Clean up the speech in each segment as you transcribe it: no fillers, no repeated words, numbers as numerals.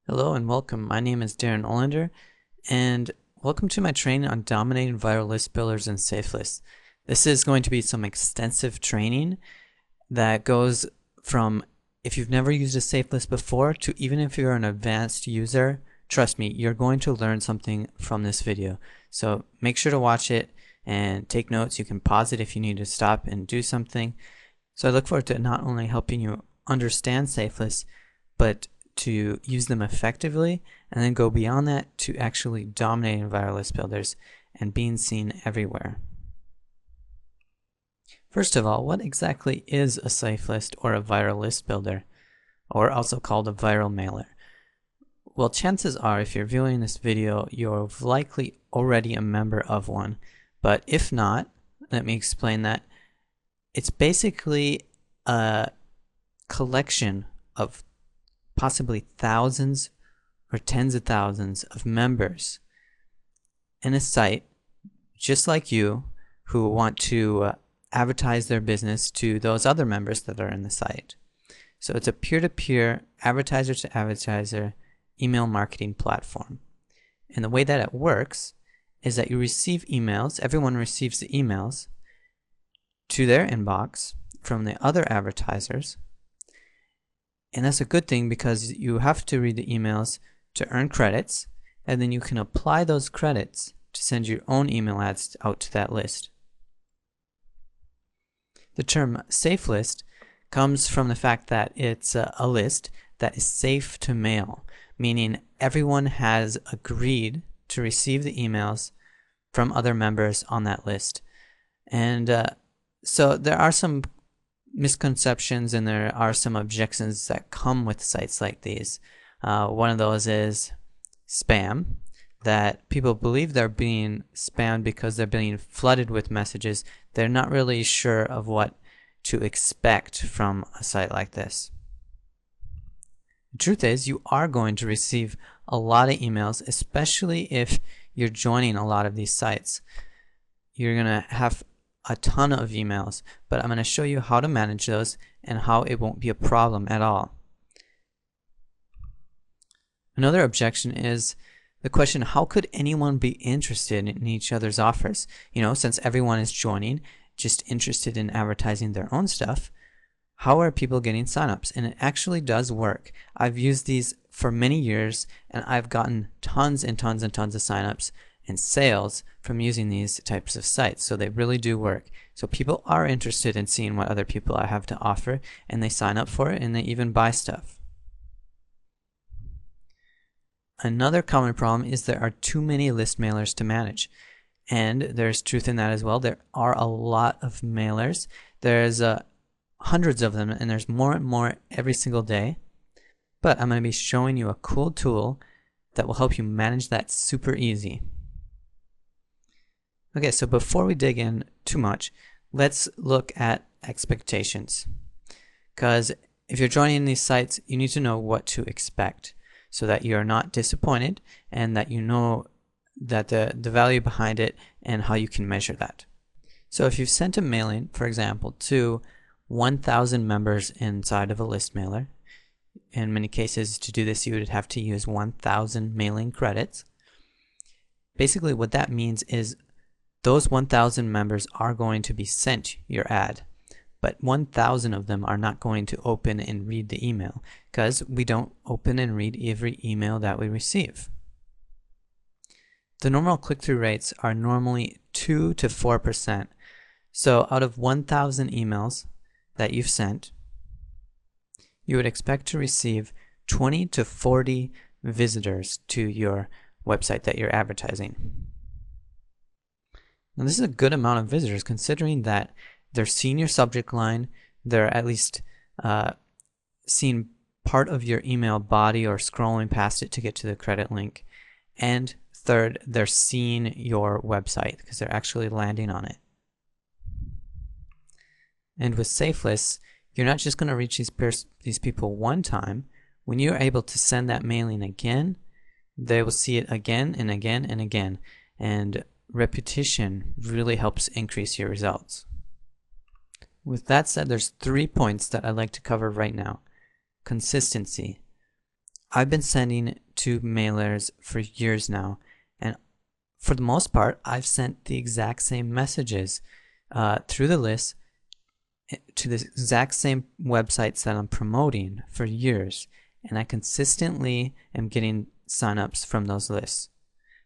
Hello and welcome. My name is Darren Olander, and welcome to my training on dominating viral list builders and Safelists. This is going to be some extensive training that goes from if you've never used a Safelist before to even if you're an advanced user. Trust me, you're going to learn something from this video. So make sure to watch it and take notes. You can pause it if you need to stop and do something. So I look forward to not only helping you understand Safelists, but to use them effectively, and then go beyond that to actually dominating viral list builders and being seen everywhere. First of all, what exactly is a safe list or a viral list builder, or also called a viral mailer? Well, chances are if you're viewing this video, you're likely already a member of one, but if not, let me explain that. It's basically a collection of possibly thousands or tens of thousands of members in a site just like you who want to advertise their business to those other members that are in the site. So it's a peer-to-peer, advertiser-to-advertiser email marketing platform. And the way that it works is that you receive emails, everyone receives the emails to their inbox from the other advertisers. And that's a good thing because you have to read the emails to earn credits, and then you can apply those credits to send your own email ads out to that list. The term safe list comes from the fact that it's a list that is safe to mail, meaning everyone has agreed to receive the emails from other members on that list. And so there are some misconceptions and there are some objections that come with sites like these. One of those is spam, that people believe they're being spammed because they're being flooded with messages. They're not really sure of what to expect from a site like this. The truth is, you are going to receive a lot of emails, especially if you're joining a lot of these sites. You're going to have a ton of emails, but I'm going to show you how to manage those and how it won't be a problem at all. Another objection is the question, how could anyone be interested in each other's offers? Since everyone is joining, just interested in advertising their own stuff, how are people getting signups? And it actually does work. I've used these for many years and I've gotten tons and tons and tons of signups and sales from using these types of sites. So they really do work. So people are interested in seeing what other people I have to offer, and they sign up for it and they even buy stuff. Another common problem is there are too many list mailers to manage. And there's truth in that as well. There are a lot of mailers. There's hundreds of them, and there's more and more every single day. But I'm going to be showing you a cool tool that will help you manage that super easy. Okay, so before we dig in too much, let's look at expectations. Because if you're joining these sites, you need to know what to expect so that you're not disappointed and that you know that the value behind it and how you can measure that. So if you've sent a mailing, for example, to 1,000 members inside of a list mailer, in many cases to do this you would have to use 1,000 mailing credits. Basically what that means is those 1,000 members are going to be sent your ad, but 1,000 of them are not going to open and read the email because we don't open and read every email that we receive. The normal click-through rates are normally 2 to 4%. So out of 1,000 emails that you've sent, you would expect to receive 20 to 40 visitors to your website that you're advertising. Now this is a good amount of visitors considering that they're seeing your subject line, they're at least seeing part of your email body or scrolling past it to get to the credit link, and third, they're seeing your website because they're actually landing on it. And with Safelists, you're not just going to reach these people one time. When you're able to send that mailing again, they will see it again and again and again. And repetition really helps increase your results. With that said, there's 3 points that I'd like to cover right now. Consistency. I've been sending to mailers for years now, and for the most part, I've sent the exact same messages through the list to the exact same websites that I'm promoting for years, and I consistently am getting signups from those lists.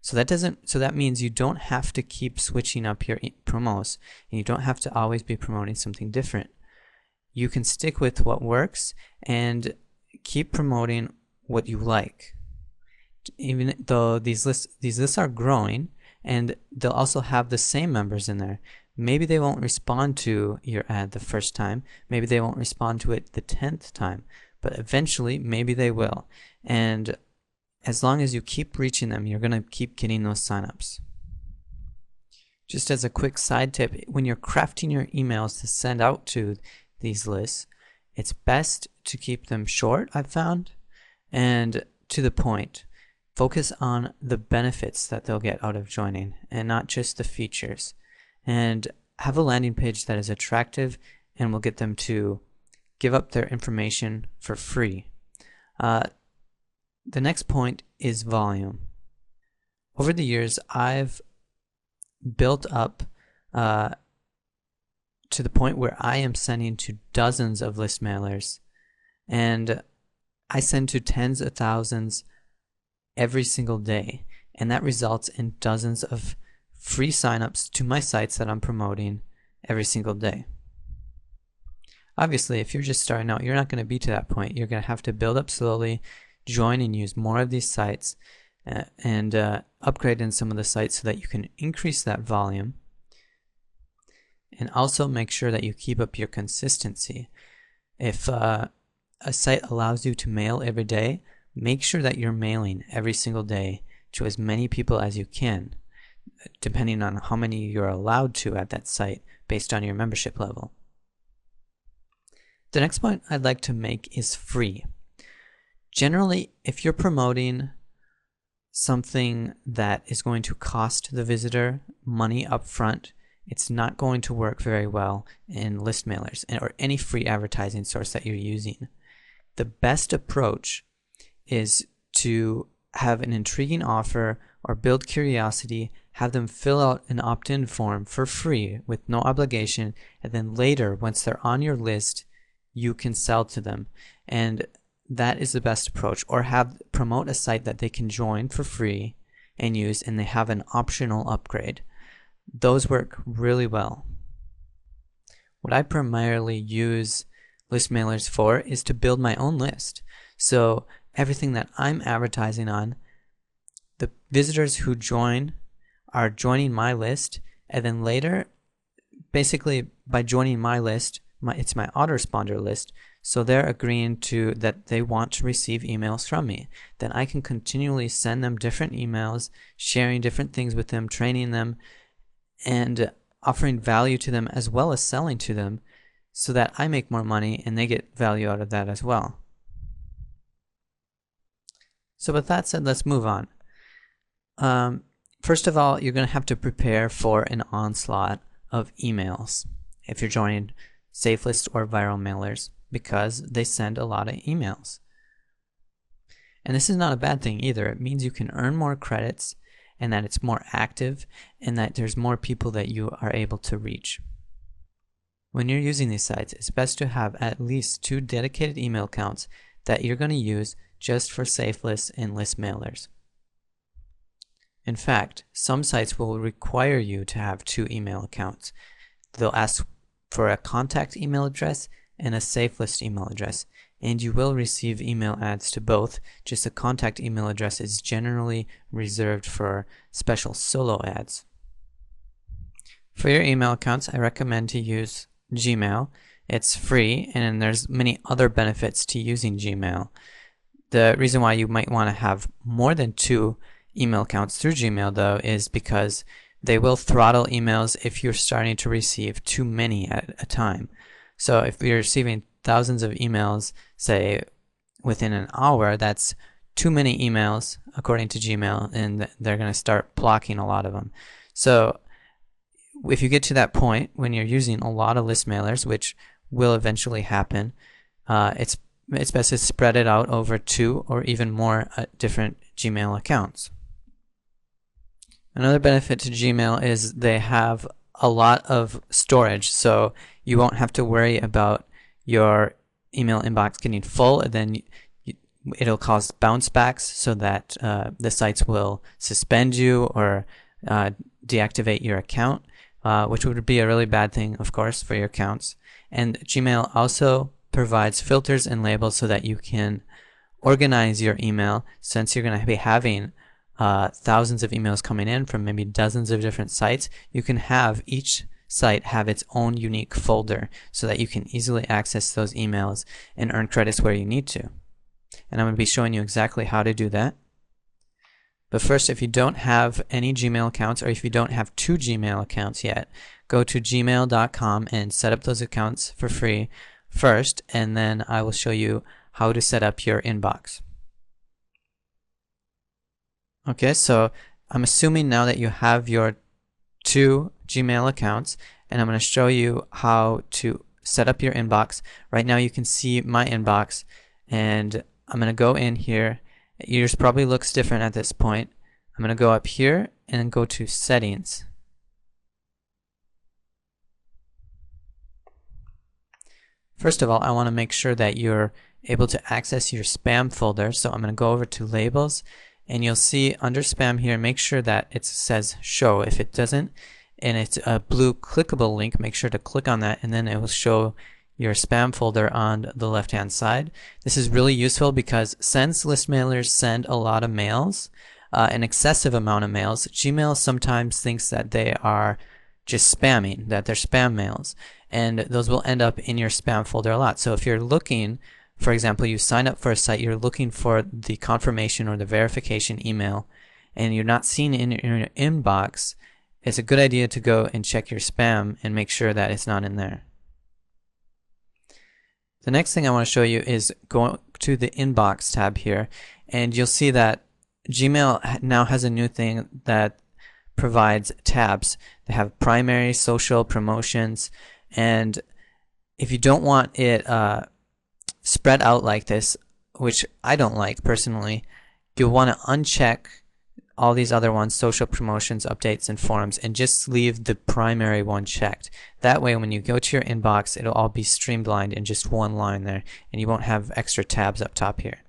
So that means you don't have to keep switching up your promos, and you don't have to always be promoting something different. You can stick with what works and keep promoting what you like. Even though these lists are growing, and they'll also have the same members in there. Maybe they won't respond to your ad the first time. Maybe they won't respond to it the 10th time. But eventually, maybe they will. And as long as you keep reaching them, you're going to keep getting those signups. Just as a quick side tip, when you're crafting your emails to send out to these lists, it's best to keep them short, I've found, and to the point. Focus on the benefits that they'll get out of joining and not just the features. And have a landing page that is attractive and will get them to give up their information for free. The next point is volume. Over the years, I've built up to the point where I am sending to dozens of list mailers, and I send to tens of thousands every single day, and that results in dozens of free signups to my sites that I'm promoting every single day. Obviously, if you're just starting out, you're not going to be to that point. You're going to have to build up slowly, join and use more of these sites, and upgrade in some of the sites so that you can increase that volume. And also make sure that you keep up your consistency. If a site allows you to mail every day, make sure that you're mailing every single day to as many people as you can, depending on how many you're allowed to at that site based on your membership level. The next point I'd like to make is free. Generally, if you're promoting something that is going to cost the visitor money up front, it's not going to work very well in list mailers or any free advertising source that you're using. The best approach is to have an intriguing offer or build curiosity, have them fill out an opt-in form for free with no obligation, and then later, once they're on your list, you can sell to them. And that is the best approach. Or promote a site that they can join for free and use, and they have an optional upgrade. Those work really well. What I primarily use list mailers for is to build my own list. So everything that I'm advertising on, the visitors who join are joining my list, and then later, basically by joining my list, it's my autoresponder list, so they're agreeing to that they want to receive emails from me. Then I can continually send them different emails, sharing different things with them, training them, and offering value to them as well as selling to them, so that I make more money and they get value out of that as well. So with that said, let's move on. First of all, you're going to have to prepare for an onslaught of emails if you're joining Safelists or viral mailers, because they send a lot of emails. And this is not a bad thing either. It means you can earn more credits, and that it's more active, and that there's more people that you are able to reach. When you're using these sites, it's best to have at least 2 dedicated email accounts that you're going to use just for Safelists and list mailers. In fact, some sites will require you to have 2 email accounts. They'll ask for a contact email address and a Safelist email address, and you will receive email ads to both. Just the contact email address is generally reserved for special solo ads. For your email accounts, I recommend to use Gmail. It's free, and there's many other benefits to using Gmail. The reason why you might want to have more than 2 email accounts through Gmail, though, is because they will throttle emails if you're starting to receive too many at a time. So if you're receiving thousands of emails, say, within an hour, that's too many emails, according to Gmail, and they're going to start blocking a lot of them. So if you get to that point when you're using a lot of list mailers, which will eventually happen, it's it's best to spread it out over 2 or even more different Gmail accounts. Another benefit to Gmail is they have a lot of storage, so you won't have to worry about your email inbox getting full, and then it'll cause bounce backs so that the sites will suspend you or deactivate your account, which would be a really bad thing, of course, for your accounts. And Gmail also provides filters and labels so that you can organize your email, since you're going to be having thousands of emails coming in from maybe dozens of different sites. You can have each site have its own unique folder so that you can easily access those emails and earn credits where you need to. And I'm going to be showing you exactly how to do that. But first, if you don't have any Gmail accounts, or if you don't have 2 Gmail accounts yet, go to gmail.com and set up those accounts for free first, and then I will show you how to set up your inbox. Okay, so I'm assuming now that you have your 2 Gmail accounts, and I'm going to show you how to set up your inbox. Right now you can see my inbox, and I'm going to go in here. Yours probably looks different at this point. I'm going to go up here and go to Settings. First of all, I want to make sure that you're able to access your spam folder, so I'm going to go over to Labels, and you'll see under Spam here, make sure that it says Show. If it doesn't, and it's a blue clickable link, make sure to click on that, and then it will show your spam folder on the left hand side. This is really useful because since list mailers send a lot of mails, an excessive amount of mails, Gmail sometimes thinks that they are just spamming, that they're spam mails, and those will end up in your spam folder a lot. So if you're looking, for example, you sign up for a site, you're looking for the confirmation or the verification email, and you're not seeing it in your inbox, it's a good idea to go and check your spam and make sure that it's not in there. The next thing I want to show you is go to the Inbox tab here, and you'll see that Gmail now has a new thing that provides tabs. They have primary, social, promotions, and if you don't want it spread out like this, which I don't like personally, you'll want to uncheck all these other ones, social, promotions, updates, and forums, and just leave the primary one checked. That way when you go to your inbox, it'll all be streamlined in just one line there, and you won't have extra tabs up top here.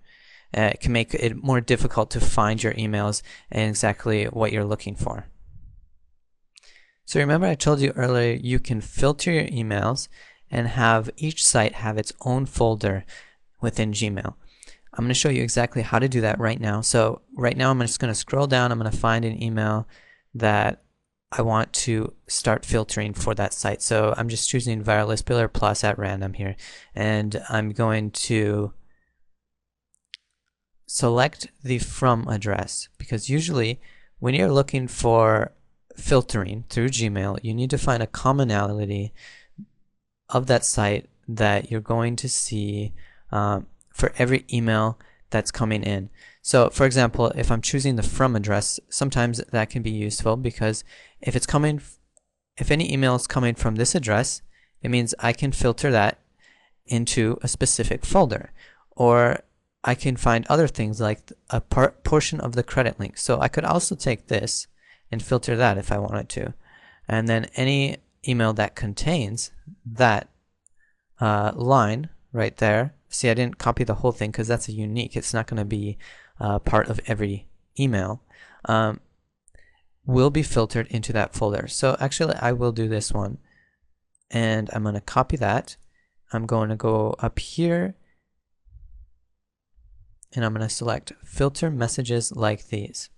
It can make it more difficult to find your emails and exactly what you're looking for. So remember I told you earlier you can filter your emails and have each site have its own folder within Gmail. I'm going to show you exactly how to do that right now. So right now I'm just going to scroll down. I'm going to find an email that I want to start filtering for that site. So I'm just choosing Viral List Builder Plus at random here, and I'm going to select the from address, because usually when you're looking for filtering through Gmail, you need to find a commonality of that site that you're going to see for every email that's coming in. So for example, if I'm choosing the from address, sometimes that can be useful, because if any email is coming from this address, it means I can filter that into a specific folder, or I can find other things like a portion of the credit link. So I could also take this and filter that if I wanted to, and then any email that contains that line right there. See, I didn't copy the whole thing because that's a unique. It's not going to be part of every email. Will be filtered into that folder. So actually I will do this one, and I'm going to copy that. I'm going to go up here, and I'm going to select filter messages like these.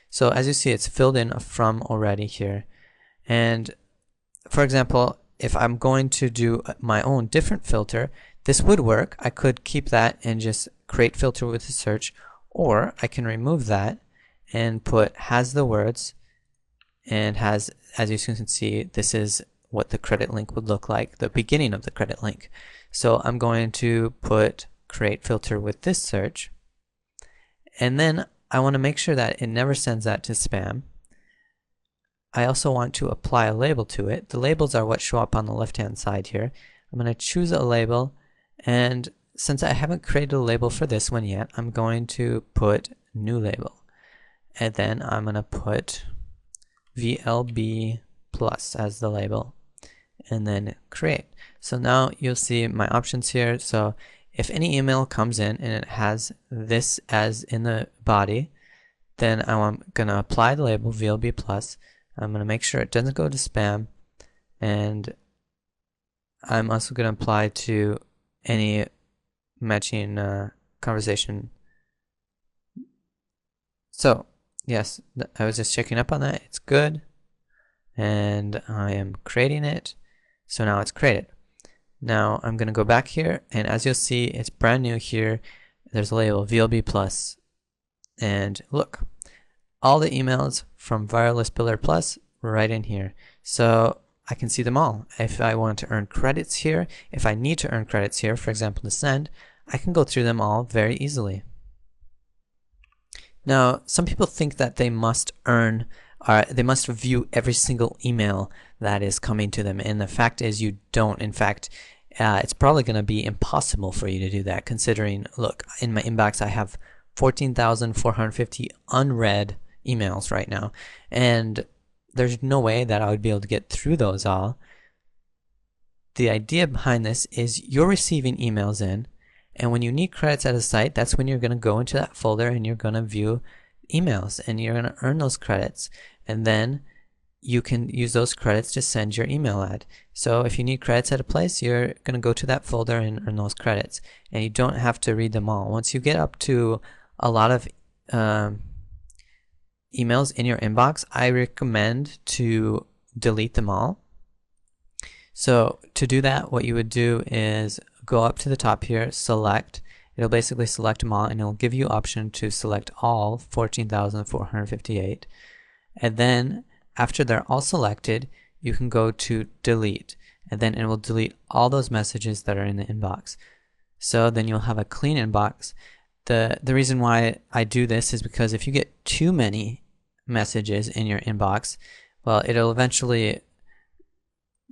So as you see, it's filled in a from already here. And for example, if I'm going to do my own different filter, this would work. I could keep that and just create filter with a search, or I can remove that and put has the words, and has, as you can see, this is what the credit link would look like, the beginning of the credit link. So I'm going to put create filter with this search, and then I want to make sure that it never sends that to spam. I also want to apply a label to it. The labels are what show up on the left hand side here. I'm going to choose a label and since I haven't created a label for this one yet, I'm going to put new label. And then I'm going to put VLB plus as the label. And then create. So now you'll see my options here. So if any email comes in and it has this as in the body, then I'm going to apply the label VLB plus. I'm going to make sure it doesn't go to spam. And I'm also going to apply to any matching conversation. So yes, I was just checking up on that. It's good. And I am creating it. So now it's created. Now I'm going to go back here, and as you'll see, it's brand new here. There's a label VLB plus. And look, all the emails from Viral List Builder Plus right in here. So I can see them all. If I want to earn credits here, if I need to earn credits here, for example to send, I can go through them all very easily. Now, some people think that they must earn, they must view every single email that is coming to them, and the fact is you don't. In fact, it's probably going to be impossible for you to do that, considering, look, in my inbox I have 14,450 unread emails right now, and there's no way that I would be able to get through those all. The idea behind this is you're receiving emails in, and when you need credits at a site, that's when you're going to go into that folder and you're going to view emails, and you're going to earn those credits, and then you can use those credits to send your email ad. So if you need credits at a place, you're going to go to that folder and earn those credits, and you don't have to read them all. Once you get up to a lot of emails in your inbox, I recommend to delete them all. So to do that, what you would do is go up to the top here, select. It'll basically select them all, and it'll give you option to select all 14,458. And then after they're all selected, you can go to delete, and then it will delete all those messages that are in the inbox. So then you'll have a clean inbox. The reason why I do this is because if you get too many messages in your inbox, well, it'll eventually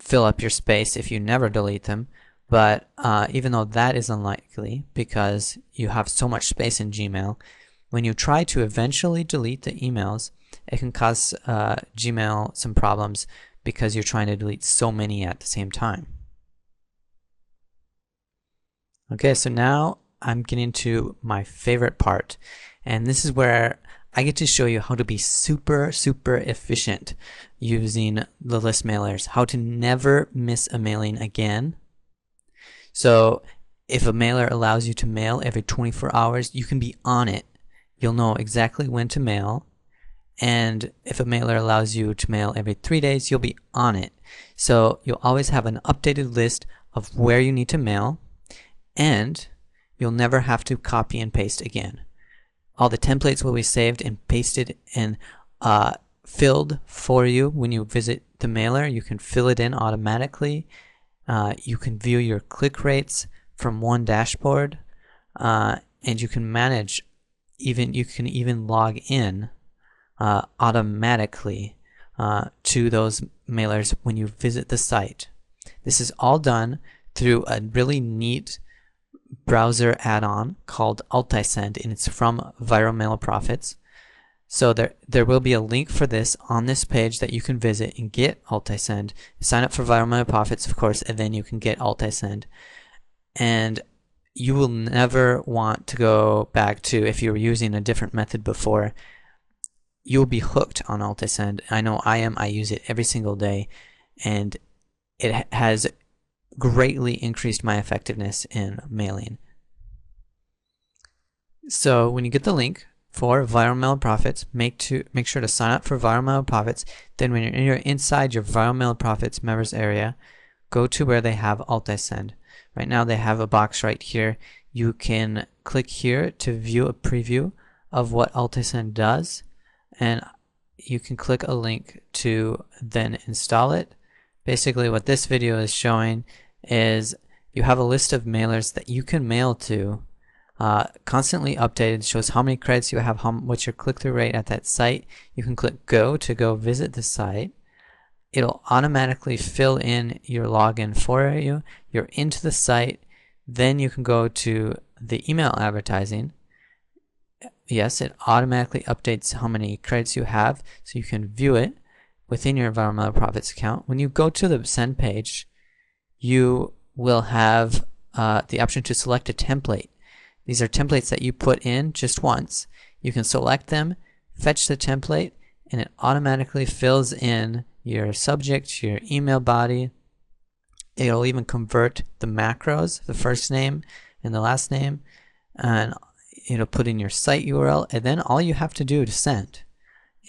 fill up your space if you never delete them. But even though that is unlikely because you have so much space in Gmail, when you try to eventually delete the emails, it can cause Gmail some problems because you're trying to delete so many at the same time. Okay, so now I'm getting to my favorite part, and this is where I get to show you how to be super efficient using the list mailers, how to never miss a mailing again. So if a mailer allows you to mail every 24 hours, you can be on it. You'll know exactly when to mail. And if a mailer allows you to mail every 3 days, you'll be on it. So you'll always have an updated list of where you need to mail, and you'll never have to copy and paste again. All the templates will be saved and pasted and filled for you when you visit the mailer. You can fill it in automatically. You can view your click rates from one dashboard, and you can manage, you can even log in automatically to those mailers when you visit the site. This is all done through a really neat browser add-on called Altisend, and it's from Viral Mail Profits. So there will be a link for this on this page that you can visit and get Altisend. Sign up for Viral Mail Profits, of course, and then you can get Altisend. And you will never want to go back to, if you were using a different method before, you'll be hooked on Altisend. I know I am. I use it every single day, and it has greatly increased my effectiveness in mailing. So when you get the link for Viral Mail Profits, make sure to sign up for Viral Mail Profits. Then when you're inside your Viral Mail Profits members area, go to where they have Altisend. Right now they have a box right here. You can click here to view a preview of what Altisend does, and you can click a link to then install it. Basically what this video is showing is you have a list of mailers that you can mail to, constantly updated. It shows how many credits you have, what's your click-through rate at that site. You can click go to go visit the site. It'll automatically fill in your login for you. You're into the site. Then you can go to the email advertising. Yes, it automatically updates how many credits you have, so you can view it within your Environmental Profits account. When you go to the send page, you will have the option to select a template. These are templates that you put in just once. You can select them, fetch the template, and it automatically fills in your subject, your email body. It'll even convert the macros, the first name and the last name, and it'll put in your site URL, and then all you have to do to send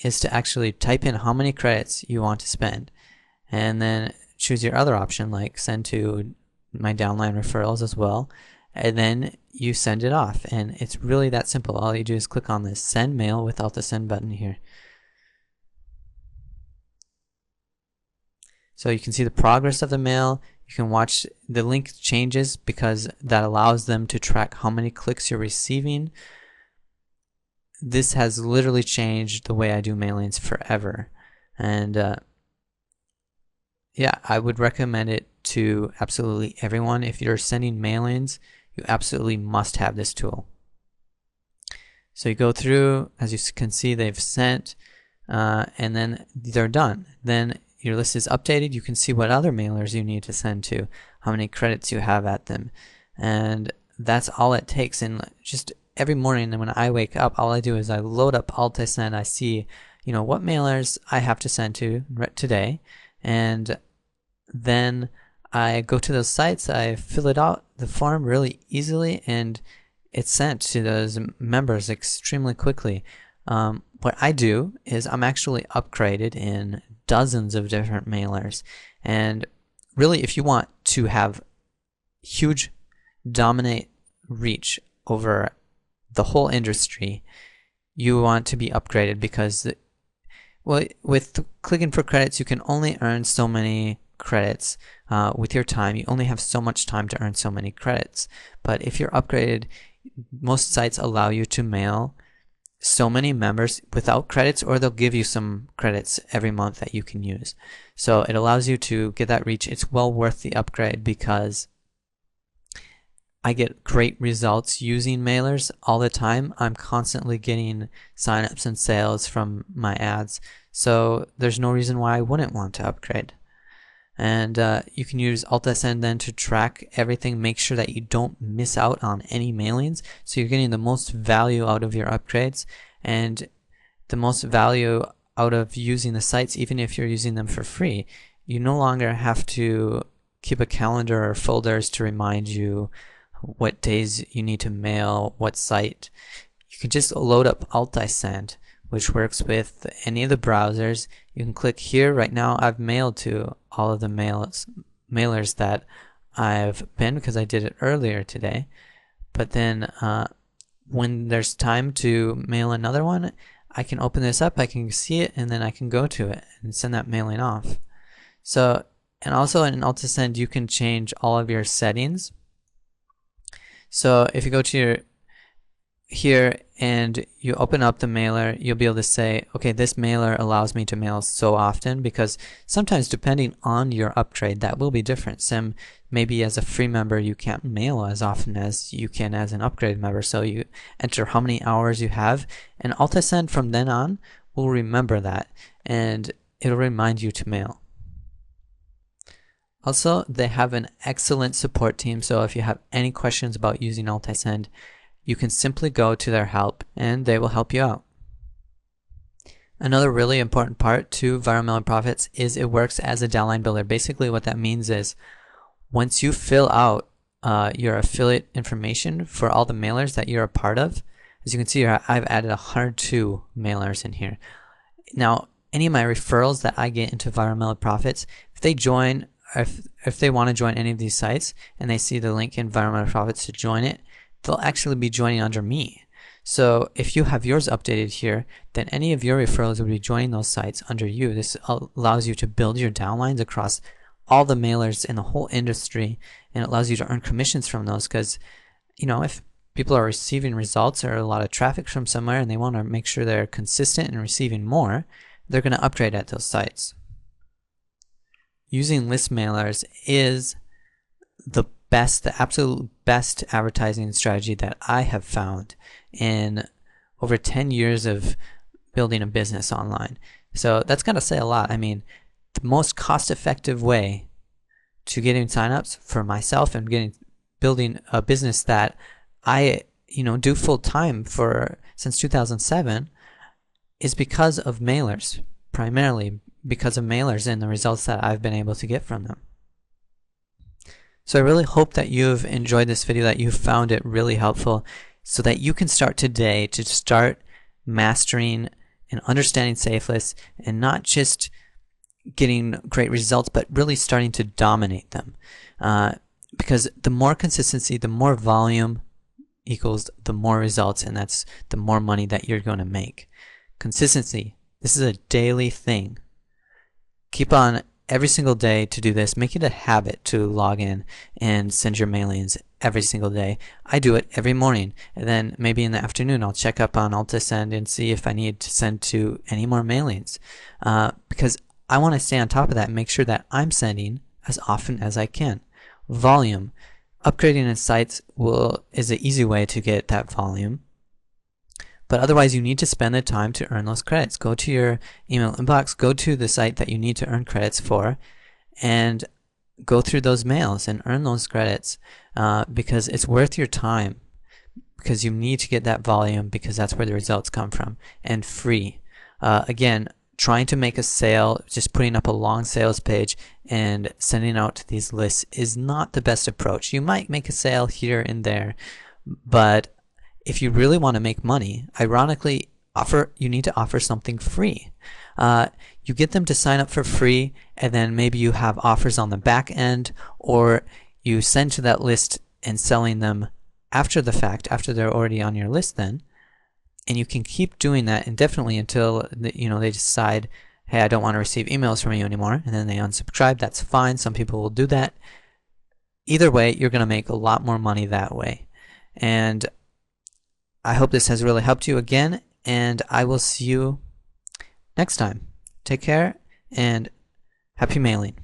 is to actually type in how many credits you want to spend, and then choose your other option like send to my downline referrals as well, and then you send it off. And it's really that simple. All you do is click on this send mail without the send button here. So you can see the progress of the mail. You can watch the link changes because that allows them to track how many clicks you're receiving. This has literally changed the way I do mailings forever. And yeah, I would recommend it to absolutely everyone. If you're sending mailings, you absolutely must have this tool. So you go through, as you can see, they've sent, and then they're done. Then your list is updated. You can see what other mailers you need to send to, how many credits you have at them, and that's all it takes. And just every morning when I wake up, all I do is I load up Alt-I-Send. I see, what mailers I have to send to today, and then I go to those sites, I fill it out, the form really easily, and it's sent to those members extremely quickly. What I do is I'm actually upgraded in dozens of different mailers, and really if you want to have huge dominate reach over the whole industry, you want to be upgraded because with clicking for credits you can only earn so many credits with your time. You only have so much time to earn so many credits. But if you're upgraded, most sites allow you to mail so many members without credits, or they'll give you some credits every month that you can use. So it allows you to get that reach. It's well worth the upgrade because I get great results using mailers all the time. I'm constantly getting signups and sales from my ads, so there's no reason why I wouldn't want to upgrade. And you can use Alt-I-Send then to track everything, make sure that you don't miss out on any mailings, so you're getting the most value out of your upgrades and the most value out of using the sites. Even if you're using them for free, you no longer have to keep a calendar or folders to remind you what days you need to mail what site. You can just load up Alt-I-Send, which works with any of the browsers. You can click here. Right now I've mailed to all of the mailers that I've been, because I did it earlier today. But then when there's time to mail another one, I can open this up, I can see it, and then I can go to it and send that mailing off. So, and also in Alt-I-Send you can change all of your settings. So if you go to here and you open up the mailer, you'll be able to say, okay, this mailer allows me to mail so often, because sometimes depending on your upgrade that will be different. Some maybe as a free member you can't mail as often as you can as an upgrade member, so you enter how many hours you have, and Alt-I-Send from then on will remember that and it'll remind you to mail. Also, they have an excellent support team, so if you have any questions about using Alt-I-Send, you can simply go to their help and they will help you out. Another really important part to Environmental Profits is it works as a downline builder. Basically what that means is once you fill out your affiliate information for all the mailers that you're a part of, as you can see here, I've added 102 mailers in here. Now, any of my referrals that I get into Environmental Profits, if they join, if they want to join any of these sites and they see the link in Environmental Profits to join it, they'll actually be joining under me. So if you have yours updated here, then any of your referrals will be joining those sites under you. This allows you to build your downlines across all the mailers in the whole industry, and it allows you to earn commissions from those, because if people are receiving results or a lot of traffic from somewhere and they want to make sure they're consistent and receiving more, they're going to upgrade at those sites. Using list mailers is the the absolute best advertising strategy that I have found in over 10 years of building a business online. So that's got to say a lot. I mean, the most cost-effective way to getting signups for myself and building a business that I do full time for since 2007 is because of mailers, primarily because of mailers and the results that I've been able to get from them. So I really hope that you've enjoyed this video, that you found it really helpful, so that you can start today to start mastering and understanding Safelists, and not just getting great results, but really starting to dominate them. Because the more consistency, the more volume equals the more results, and that's the more money that you're going to make. Consistency, this is a daily thing. Keep on every single day to do this. Make it a habit to log in and send your mailings every single day. I do it every morning, and then maybe in the afternoon I'll check up on AltaSend and see if I need to send to any more mailings, because I want to stay on top of that and make sure that I'm sending as often as I can. Volume. Upgrading in sites is an easy way to get that volume. But otherwise, you need to spend the time to earn those credits. Go to your email inbox, go to the site that you need to earn credits for, and go through those mails and earn those credits, because it's worth your time, because you need to get that volume, because that's where the results come from, and free. Again, trying to make a sale, just putting up a long sales page and sending out these lists is not the best approach. You might make a sale here and there, but if you really want to make money, ironically, you need to offer something free. You get them to sign up for free, and then maybe you have offers on the back end, or you send to that list and selling them after the fact, after they're already on your list then. And you can keep doing that indefinitely until they decide, hey, I don't want to receive emails from you anymore, and then they unsubscribe. That's fine. Some people will do that. Either way, you're going to make a lot more money that way. And I hope this has really helped you again, and I will see you next time. Take care, and happy mailing.